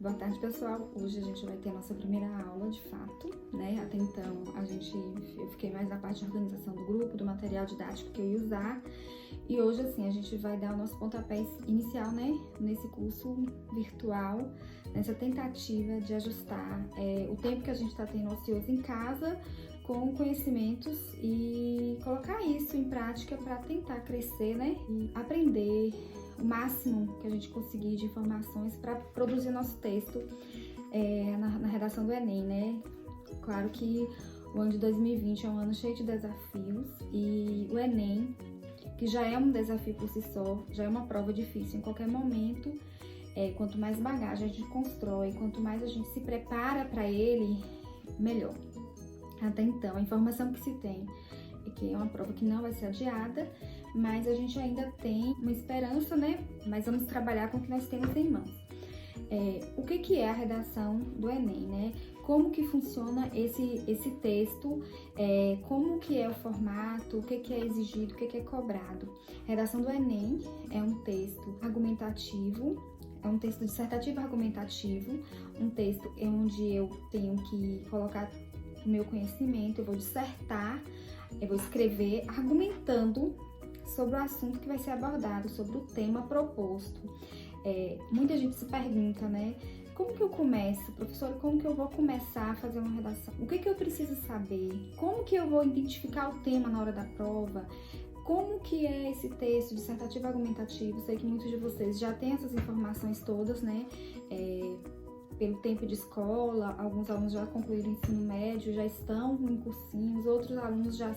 Boa tarde, pessoal. Hoje a gente vai ter a nossa primeira aula, de fato, né? Até então, eu fiquei mais na parte de organização do grupo, do material didático que eu ia usar. E hoje, assim, a gente vai dar o nosso pontapé inicial, né? Nesse curso virtual, nessa tentativa de ajustar o tempo que a gente está tendo ocioso em casa com conhecimentos e colocar isso em prática para tentar crescer, né? E aprender o máximo que a gente conseguir de informações para produzir nosso texto na redação do Enem, né? Claro que o ano de 2020 é um ano cheio de desafios e o Enem, que já é um desafio por si só, já é uma prova difícil em qualquer momento, quanto mais bagagem a gente constrói, quanto mais a gente se prepara para ele, melhor. Até então, a informação que se tem é que é uma prova que não vai ser adiada, mas a gente ainda tem uma esperança, né? Mas vamos trabalhar com o que nós temos em mãos. O que é a redação do Enem, né? Como que funciona esse texto, como que é o formato, o que é exigido, o que é cobrado. A redação do Enem é um texto argumentativo, é um texto dissertativo argumentativo, um texto onde eu tenho que colocar o meu conhecimento, eu vou dissertar, eu vou escrever argumentando sobre o assunto que vai ser abordado, sobre o tema proposto. Muita gente se pergunta, né? Como que eu começo, professora? Como que eu vou começar a fazer uma redação? O que eu preciso saber? Como que eu vou identificar o tema na hora da prova? Como que é esse texto dissertativo argumentativo? Sei que muitos de vocês já têm essas informações todas, né? Pelo tempo de escola, alguns alunos já concluíram o ensino médio, já estão em cursinhos, outros alunos já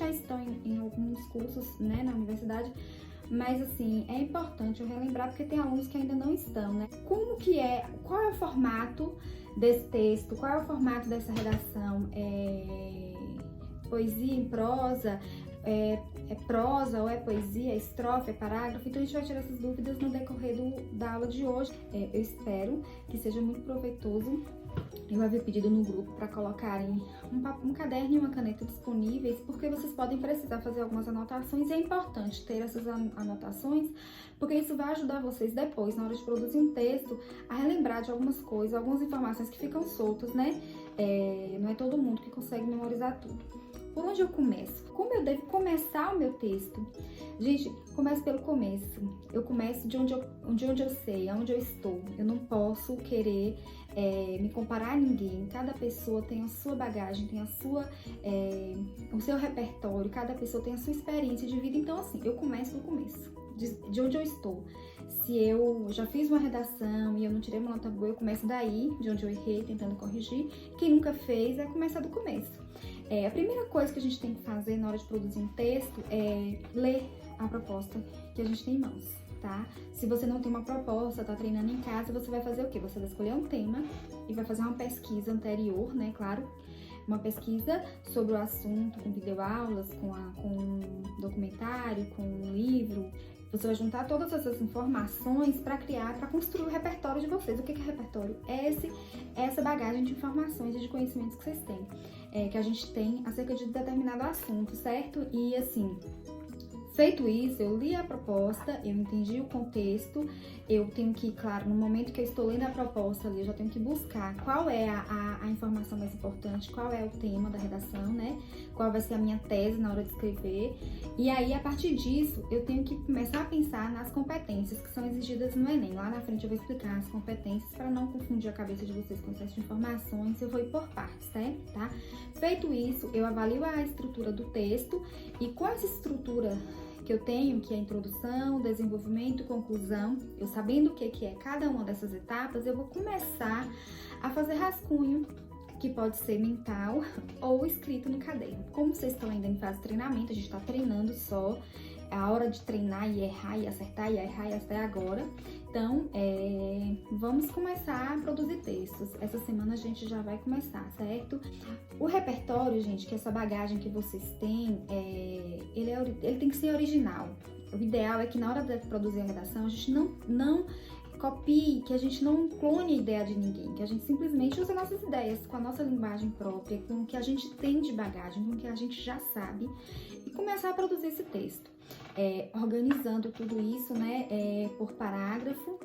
estão em alguns cursos, né, na universidade, mas assim, é importante eu relembrar porque tem alunos que ainda não estão, né? Qual é o formato desse texto, qual é o formato dessa redação? Poesia em prosa? É prosa ou é poesia, é estrofe, é parágrafo? Então a gente vai tirar essas dúvidas no decorrer da aula de hoje. Eu espero que seja muito proveitoso. Eu havia pedido no grupo para colocarem um caderno e uma caneta disponíveis, porque vocês podem precisar fazer algumas anotações e é importante ter essas anotações, porque isso vai ajudar vocês depois, na hora de produzir um texto, a relembrar de algumas coisas, algumas informações que ficam soltas, né? Não é todo mundo que consegue memorizar tudo. Por onde eu começo? Como eu devo começar o meu texto? Gente, começo pelo começo. Eu começo de onde eu sei, aonde eu estou. Eu não posso querer me comparar a ninguém. Cada pessoa tem a sua bagagem, tem o seu repertório, cada pessoa tem a sua experiência de vida. Então, assim, eu começo do começo, de onde eu estou. Se eu já fiz uma redação e eu não tirei uma nota boa, eu começo daí, de onde eu errei, tentando corrigir. Quem nunca fez, começar do começo. A primeira coisa que a gente tem que fazer na hora de produzir um texto é ler a proposta que a gente tem em mãos, tá? Se você não tem uma proposta, tá treinando em casa, você vai fazer o quê? Você vai escolher um tema e vai fazer uma pesquisa anterior, né? Claro, uma pesquisa sobre o assunto, com videoaulas, com documentário, com livro. Você vai juntar todas essas informações para construir o repertório de vocês. O que é repertório? É essa bagagem de informações e de conhecimentos que vocês têm, que a gente tem acerca de determinado assunto, certo? E assim, feito isso, eu li a proposta, eu entendi o contexto, eu tenho que, claro, no momento que eu estou lendo a proposta ali, eu já tenho que buscar qual é a informação mais importante, qual é o tema da redação, né? Qual vai ser a minha tese na hora de escrever. E aí, a partir disso, eu tenho que começar a pensar nas competências que são exigidas no Enem. Lá na frente eu vou explicar as competências para não confundir a cabeça de vocês com excesso de informações, eu vou ir por partes, né? Tá? Feito isso, eu avalio a estrutura do texto e com essa estrutura que eu tenho, que é introdução, desenvolvimento, conclusão, eu sabendo o que é cada uma dessas etapas, eu vou começar a fazer rascunho, que pode ser mental ou escrito no caderno. Como vocês estão ainda em fase de treinamento, a gente está treinando só, a hora de treinar e errar e acertar e errar e até agora. Então, vamos começar a produzir textos. Essa semana a gente já vai começar, certo? O repertório, gente, que é essa bagagem que vocês têm, ele tem que ser original. O ideal é que na hora de produzir a redação, a gente não copie, que a gente não clone a ideia de ninguém, que a gente simplesmente use nossas ideias com a nossa linguagem própria, com o que a gente tem de bagagem, com o que a gente já sabe e começar a produzir esse texto. Organizando tudo isso, né, por parágrafo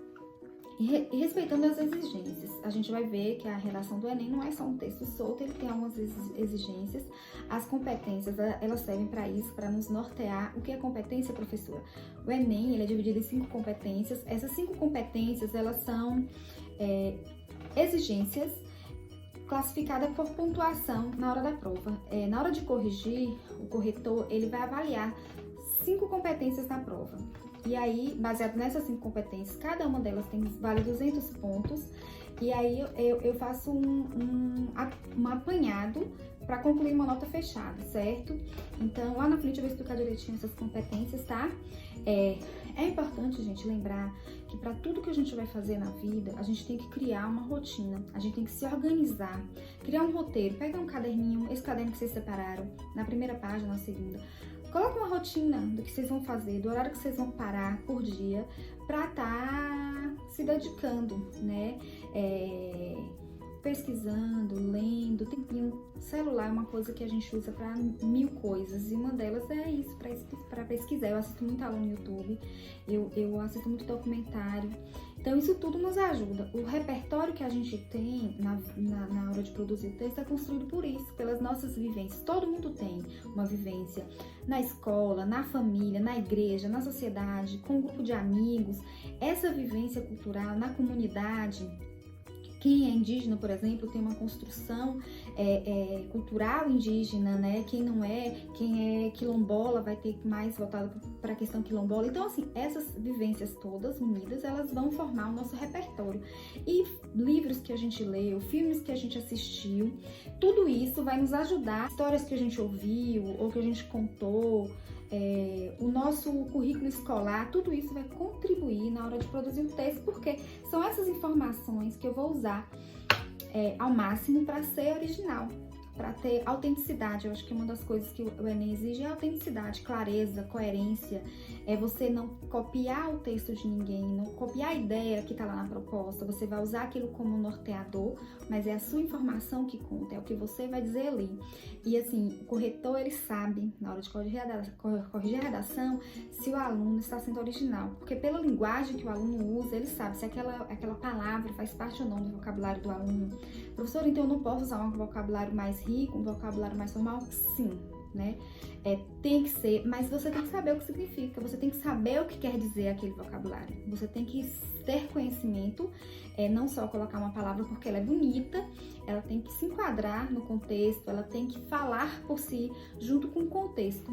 E respeitando as exigências. A gente vai ver que a redação do Enem não é só um texto solto, ele tem algumas exigências. As competências, elas servem para isso, para nos nortear. O que é competência, professora? O Enem, ele é dividido em 5 competências. Essas 5 competências, elas são exigências classificadas por pontuação na hora da prova. Na hora de corrigir, o corretor, ele vai avaliar 5 competências na prova. E aí, baseado nessas 5 competências, cada uma delas vale 200 pontos. E aí eu faço um apanhado para concluir uma nota fechada, certo? Então, lá na frente eu vou explicar direitinho essas competências, tá? É importante, gente, lembrar que para tudo que a gente vai fazer na vida, a gente tem que criar uma rotina, a gente tem que se organizar, criar um roteiro. Pega um caderninho, esse caderno que vocês separaram, na primeira página, na segunda. Coloca uma rotina do que vocês vão fazer, do horário que vocês vão parar por dia, para estar se dedicando, né? Pesquisando, lendo, tempinho. Celular é uma coisa que a gente usa para 1000 coisas, e uma delas é isso, para pesquisar. Eu assisto muito aula no YouTube, eu assisto muito documentário. Então, isso tudo nos ajuda. O repertório que a gente tem na hora de produzir texto é construído por isso, pelas nossas vivências. Todo mundo tem uma vivência na escola, na família, na igreja, na sociedade, com um grupo de amigos. Essa vivência cultural na comunidade. Quem é indígena, por exemplo, tem uma construção cultural indígena, né? Quem é quilombola vai ter mais voltado para a questão quilombola. Então, assim, essas vivências todas unidas, elas vão formar o nosso repertório. E livros que a gente leu, filmes que a gente assistiu, tudo isso vai nos ajudar. Histórias que a gente ouviu ou que a gente contou, o nosso currículo escolar, tudo isso vai contribuir na hora de produzir o texto, porque são essas informações que eu vou usar ao máximo para ser original, para ter autenticidade. Eu acho que uma das coisas que o Enem exige é autenticidade, clareza, coerência, você não copiar o texto de ninguém, não copiar a ideia que está lá na proposta. Você vai usar aquilo como norteador, mas é a sua informação que conta, é o que você vai dizer ali. E assim, o corretor, ele sabe, na hora de corrigir a redação, se o aluno está sendo original, porque pela linguagem que o aluno usa, ele sabe se aquela palavra faz parte ou não do vocabulário do aluno. Professor, então eu não posso usar um vocabulário mais rico, um vocabulário mais formal? Sim, né? Tem que ser, mas você tem que saber o que significa, você tem que saber o que quer dizer aquele vocabulário, você tem que ter conhecimento, não só colocar uma palavra porque ela é bonita, ela tem que se enquadrar no contexto, ela tem que falar por si, junto com o contexto.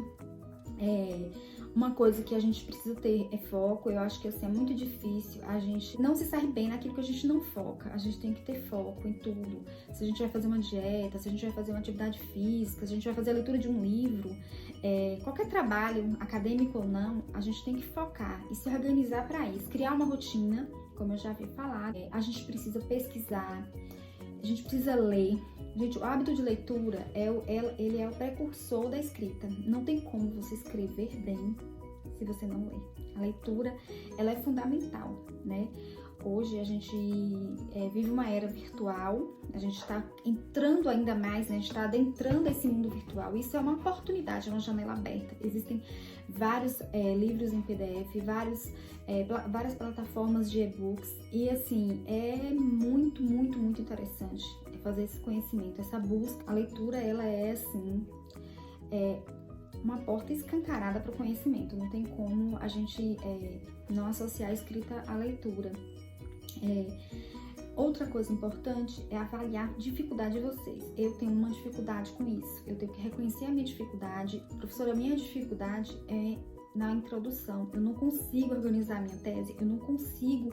Uma coisa que a gente precisa ter é foco. Eu acho que assim, é muito difícil a gente não se sair bem naquilo que a gente não foca. A gente tem que ter foco em tudo. Se a gente vai fazer uma dieta, se a gente vai fazer uma atividade física, se a gente vai fazer a leitura de um livro, qualquer trabalho, acadêmico ou não, a gente tem que focar e se organizar para isso. Criar uma rotina, como eu já havia falado. A gente precisa pesquisar, a gente precisa ler. Gente, o hábito de leitura, ele é o precursor da escrita. Não tem como você escrever bem se você não ler. A leitura, ela é fundamental, né? Hoje a gente vive uma era virtual, a gente está entrando ainda mais, né? A gente está adentrando esse mundo virtual. Isso é uma oportunidade, é uma janela aberta. Existem vários livros em PDF, várias plataformas de e-books, e assim, é muito, muito, muito interessante fazer esse conhecimento, essa busca. A leitura, ela é assim, uma porta escancarada para o conhecimento. Não tem como a gente não associar a escrita à leitura. Outra coisa importante é avaliar a dificuldade de vocês. Eu tenho uma dificuldade com isso, eu tenho que reconhecer a minha dificuldade. Professora, a minha dificuldade é na introdução. Eu não consigo organizar a minha tese, eu não consigo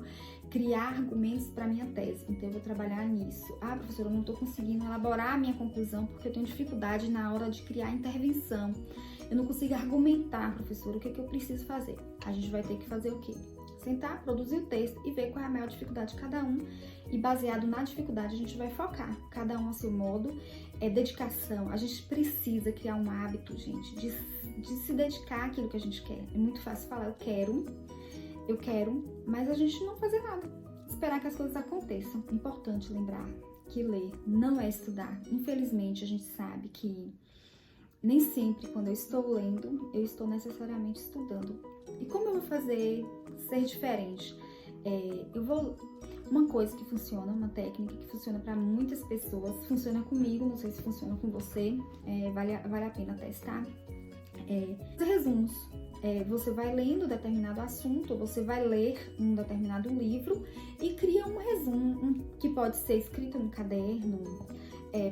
criar argumentos para minha tese, então eu vou trabalhar nisso. Ah, professora, eu não estou conseguindo elaborar a minha conclusão porque eu tenho dificuldade na hora de criar intervenção. Eu não consigo argumentar, professora, o que eu preciso fazer? A gente vai ter que fazer o quê? Sentar, produzir o texto e ver qual é a maior dificuldade de cada um, e baseado na dificuldade a gente vai focar, cada um a seu modo. Dedicação, a gente precisa criar um hábito, gente, de se dedicar àquilo que a gente quer. É muito fácil falar, eu quero, mas a gente não fazer nada, esperar que as coisas aconteçam. É importante lembrar que ler não é estudar. Infelizmente, a gente sabe que nem sempre quando eu estou lendo, eu estou necessariamente estudando. E como eu vou fazer ser diferente? Eu vou uma coisa que funciona, uma técnica que funciona para muitas pessoas, funciona comigo, não sei se funciona com você, vale a pena testar. Resumos. Você vai lendo determinado assunto, você vai ler um determinado livro e cria um resumo, que pode ser escrito no caderno,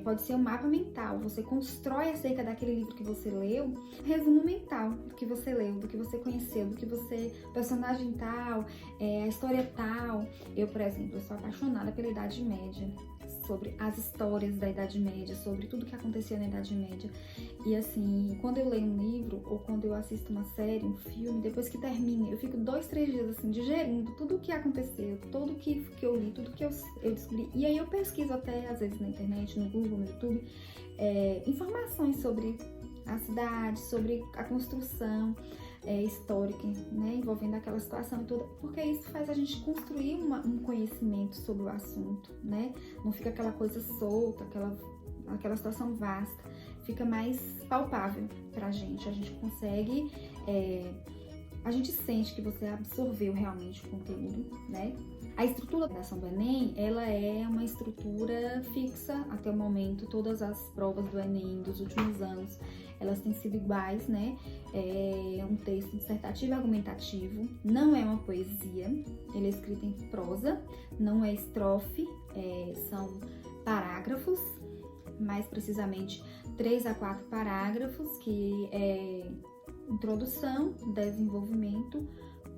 pode ser um mapa mental. Você constrói acerca daquele livro que você leu, resumo mental do que você leu, do que você conheceu, do que você, personagem tal, a história tal. Eu, por exemplo, sou apaixonada pela Idade Média, sobre as histórias da Idade Média, sobre tudo que acontecia na Idade Média. E assim, quando eu leio um livro ou quando eu assisto uma série, um filme, depois que termina, eu fico 2, 3 dias assim, digerindo tudo o que aconteceu, tudo que eu li, tudo que eu descobri. E aí eu pesquiso até, às vezes, na internet, no Google, no YouTube, informações sobre a cidade, sobre a construção histórica, né, envolvendo aquela situação e tudo, porque isso faz a gente construir um conhecimento sobre o assunto, né? Não fica aquela coisa solta, aquela situação vasta, fica mais palpável pra gente. A gente consegue, a gente sente que você absorveu realmente o conteúdo, né? A estrutura da redação do Enem, ela é uma estrutura fixa até o momento. Todas as provas do Enem dos últimos anos, elas têm sido iguais, né? É um texto dissertativo e argumentativo, não é uma poesia, ele é escrito em prosa, não é estrofe, são parágrafos, mais precisamente 3 a 4 parágrafos, que é introdução, desenvolvimento,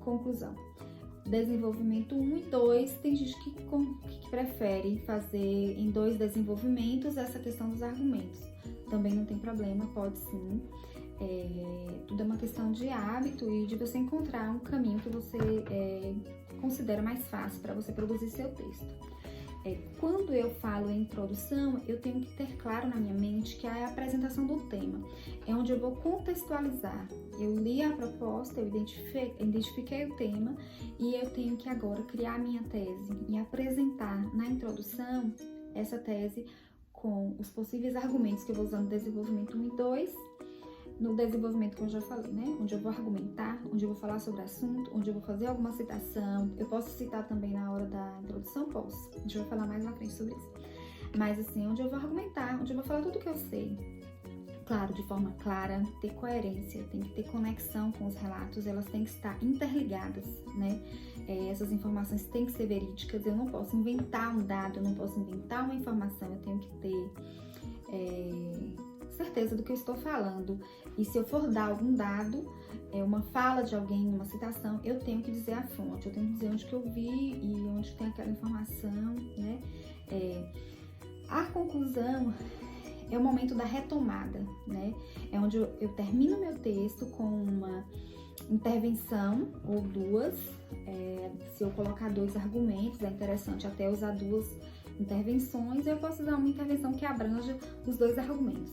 conclusão. Desenvolvimento 1 e 2, tem gente que prefere fazer em 2 desenvolvimentos essa questão dos argumentos. Também não tem problema, pode sim. Tudo é uma questão de hábito e de você encontrar um caminho que você considera mais fácil para você produzir seu texto. Quando eu falo em introdução, eu tenho que ter claro na minha mente que é a apresentação do tema, é onde eu vou contextualizar. Eu li a proposta, eu identifiquei o tema e eu tenho que agora criar a minha tese e apresentar na introdução essa tese com os possíveis argumentos que eu vou usar no desenvolvimento 1 e 2, no desenvolvimento que eu já falei, né? Onde eu vou argumentar, onde eu vou falar sobre o assunto, onde eu vou fazer alguma citação. Eu posso citar também na hora da introdução? Posso. A gente vai falar mais na frente sobre isso. Mas assim, onde eu vou argumentar, onde eu vou falar tudo que eu sei. Claro, de forma clara, ter coerência, tem que ter conexão com os relatos, elas têm que estar interligadas, né? Essas informações têm que ser verídicas, eu não posso inventar um dado, eu não posso inventar uma informação, eu tenho que ter certeza do que eu estou falando. E se eu for dar algum dado, uma fala de alguém, uma citação, eu tenho que dizer a fonte, eu tenho que dizer onde que eu vi e onde tem aquela informação, né? A conclusão é o momento da retomada, né? É onde eu termino meu texto com uma intervenção ou 2. Se eu colocar 2 argumentos, é interessante até usar 2 intervenções. Eu posso usar uma intervenção que abranja os 2 argumentos.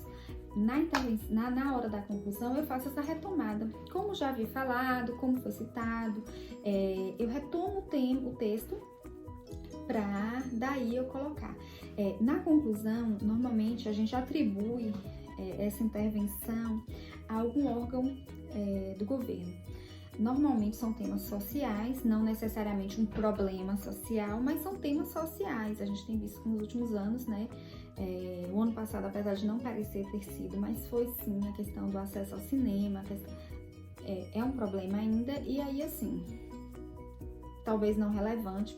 Na hora da conclusão, eu faço essa retomada. Como já havia falado, como foi citado, eu retomo o texto para daí eu colocar. Na conclusão, normalmente a gente atribui essa intervenção a algum órgão do governo. Normalmente são temas sociais, não necessariamente um problema social, mas são temas sociais. A gente tem visto nos últimos anos, né? O ano passado, apesar de não parecer ter sido, mas foi sim a questão do acesso ao cinema, é um problema ainda, e aí assim, talvez não relevante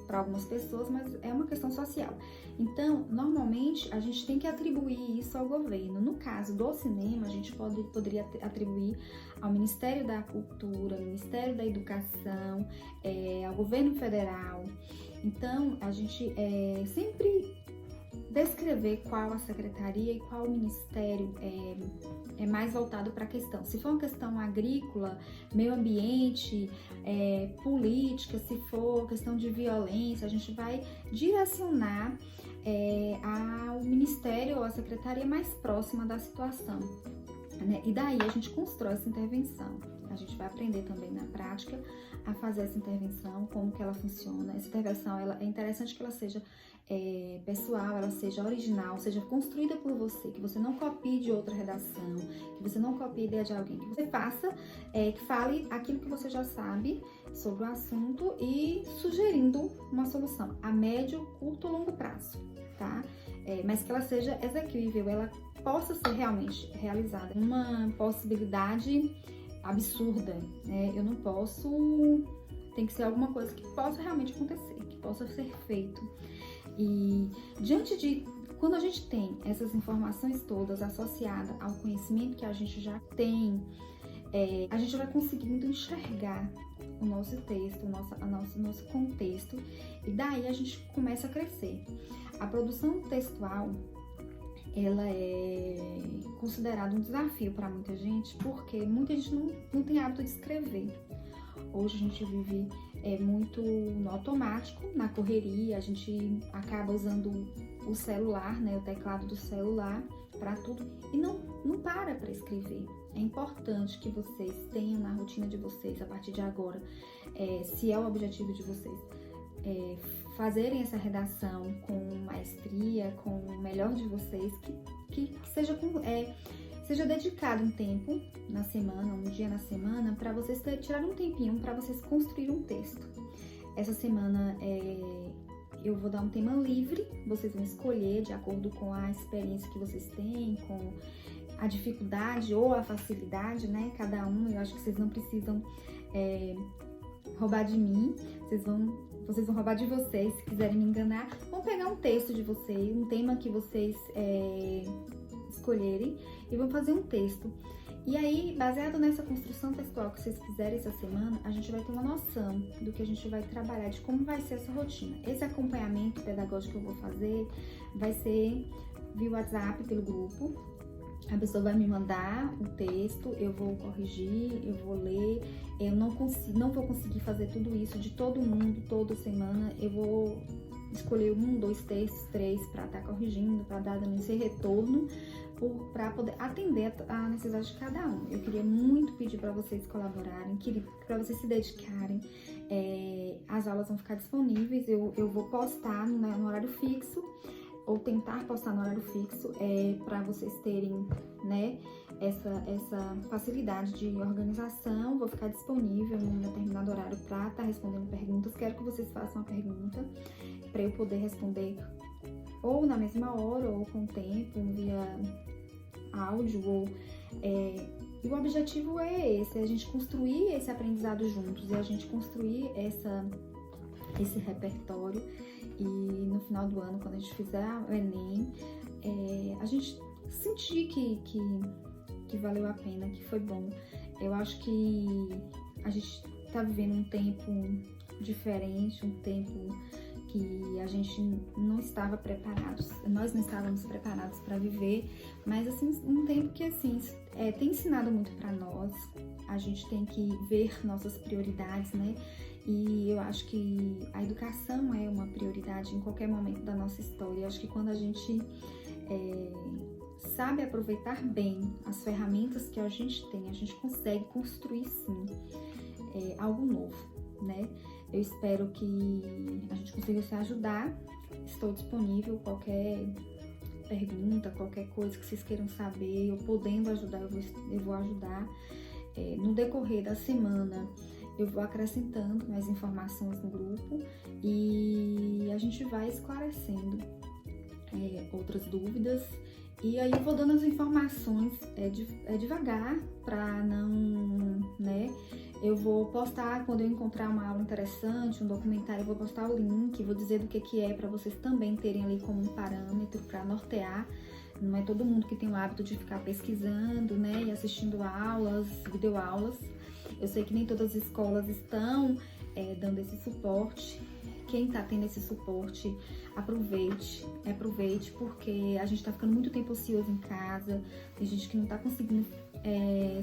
para algumas pessoas, mas é uma questão social. Então, normalmente, a gente tem que atribuir isso ao governo. No caso do cinema, a gente poderia atribuir ao Ministério da Cultura, ao Ministério da Educação, ao governo federal. Então, a gente sempre descrever qual a secretaria e qual o ministério é mais voltado para a questão. Se for uma questão agrícola, meio ambiente, política, se for questão de violência, a gente vai direcionar ao ministério ou à secretaria mais próxima da situação, né? E daí a gente constrói essa intervenção. A gente vai aprender também na prática a fazer essa intervenção, como que ela funciona. Essa intervenção, é interessante que ela seja pessoal, ela seja original, seja construída por você, que você não copie de outra redação, que você não copie a ideia de alguém, que você faça, que fale aquilo que você já sabe sobre o assunto e sugerindo uma solução a médio, curto ou longo prazo, tá? Mas que ela seja execuível, ela possa ser realmente realizada. Uma possibilidade absurda, né? Eu não posso, tem que ser alguma coisa que possa realmente acontecer, que possa ser feito. E diante de, quando a gente tem essas informações todas associadas ao conhecimento que a gente já tem, a gente vai conseguindo enxergar o nosso texto, o nosso contexto, e daí a gente começa a crescer. A produção textual, ela é considerada um desafio para muita gente, porque muita gente não tem hábito de escrever. Hoje a gente vive muito no automático, na correria, a gente acaba usando o celular, né, o teclado do celular para tudo e não para escrever. É importante que vocês tenham na rotina de vocês, a partir de agora, se é o objetivo de vocês, fazerem essa redação com maestria, com o melhor de vocês, que seja dedicado um tempo na semana, um dia na semana, para vocês tirarem um tempinho para vocês construir um texto. Essa semana eu vou dar um tema livre, vocês vão escolher de acordo com a experiência que vocês têm, com a dificuldade ou a facilidade, né? Cada um, eu acho que vocês não precisam roubar de mim, vocês vão roubar de vocês, se quiserem me enganar. Vão pegar um texto de vocês, um tema que vocês escolherem e vão fazer um texto. E aí, baseado nessa construção textual que vocês fizerem essa semana, a gente vai ter uma noção do que a gente vai trabalhar, de como vai ser essa rotina. Esse acompanhamento pedagógico que eu vou fazer vai ser via WhatsApp, pelo grupo. A pessoa vai me mandar o texto, eu vou corrigir, eu vou ler. Eu não vou conseguir fazer tudo isso de todo mundo, toda semana. Eu vou escolher 1, 2 textos, 3 para estar corrigindo, para dar dando esse retorno, para poder atender a necessidade de cada um. Eu queria muito pedir para vocês colaborarem, para vocês se dedicarem. As aulas vão ficar disponíveis, eu vou postar no horário fixo, ou tentar postar no horário fixo, para vocês terem, né, essa facilidade de organização. Vou ficar disponível em um determinado horário para estar respondendo perguntas. Quero que vocês façam uma pergunta para eu poder responder ou na mesma hora, ou com tempo, via áudio, e o objetivo é esse, a gente construir esse aprendizado juntos, e a gente construir esse repertório, e no final do ano, quando a gente fizer o Enem, a gente sentir que valeu a pena, que foi bom. Eu acho que a gente tá vivendo um tempo diferente, um tempo que a gente não estava preparados, nós não estávamos preparados para viver, mas assim, um tempo que assim, tem ensinado muito para nós. A gente tem que ver nossas prioridades, né? E eu acho que a educação é uma prioridade em qualquer momento da nossa história. Eu acho que quando a gente sabe aproveitar bem as ferramentas que a gente tem, a gente consegue construir sim algo novo, né? Eu espero que a gente consiga se ajudar. Estou disponível, qualquer pergunta, qualquer coisa que vocês queiram saber, eu podendo ajudar, eu vou ajudar. No decorrer da semana, eu vou acrescentando mais informações no grupo e a gente vai esclarecendo outras dúvidas. E aí eu vou dando as informações devagar, para não, né? Eu vou postar, quando eu encontrar uma aula interessante, um documentário, eu vou postar o link, vou dizer do que é, para vocês também terem ali como um parâmetro para nortear. Não é todo mundo que tem o hábito de ficar pesquisando, né, e assistindo aulas, videoaulas. Eu sei que nem todas as escolas estão dando esse suporte. Quem tá tendo esse suporte, aproveite, porque a gente tá ficando muito tempo ocioso em casa, tem gente que não tá conseguindo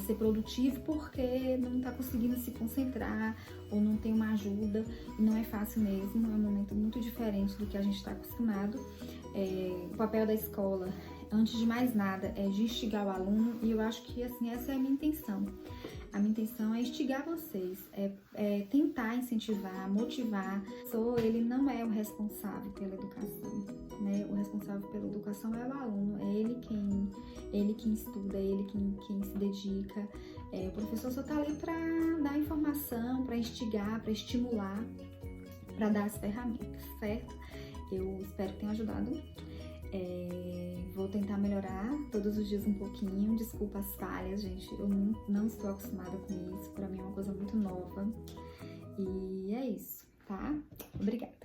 ser produtivo porque não tá conseguindo se concentrar ou não tem uma ajuda, e não é fácil mesmo, é um momento muito diferente do que a gente tá acostumado. O papel da escola, antes de mais nada, é de instigar o aluno, e eu acho que assim, essa é a minha intenção. A minha intenção é instigar vocês, é tentar incentivar, motivar. Ele não é o responsável pela educação, né? O responsável pela educação é o aluno, é ele quem estuda, é ele quem se dedica. O professor só tá ali para dar informação, para instigar, para estimular, para dar as ferramentas, certo? Eu espero que tenha ajudado. Vou tentar melhorar todos os dias um pouquinho. Desculpa as falhas, gente. Eu não estou acostumada com isso. Para mim é uma coisa muito nova. E é isso, tá? Obrigada.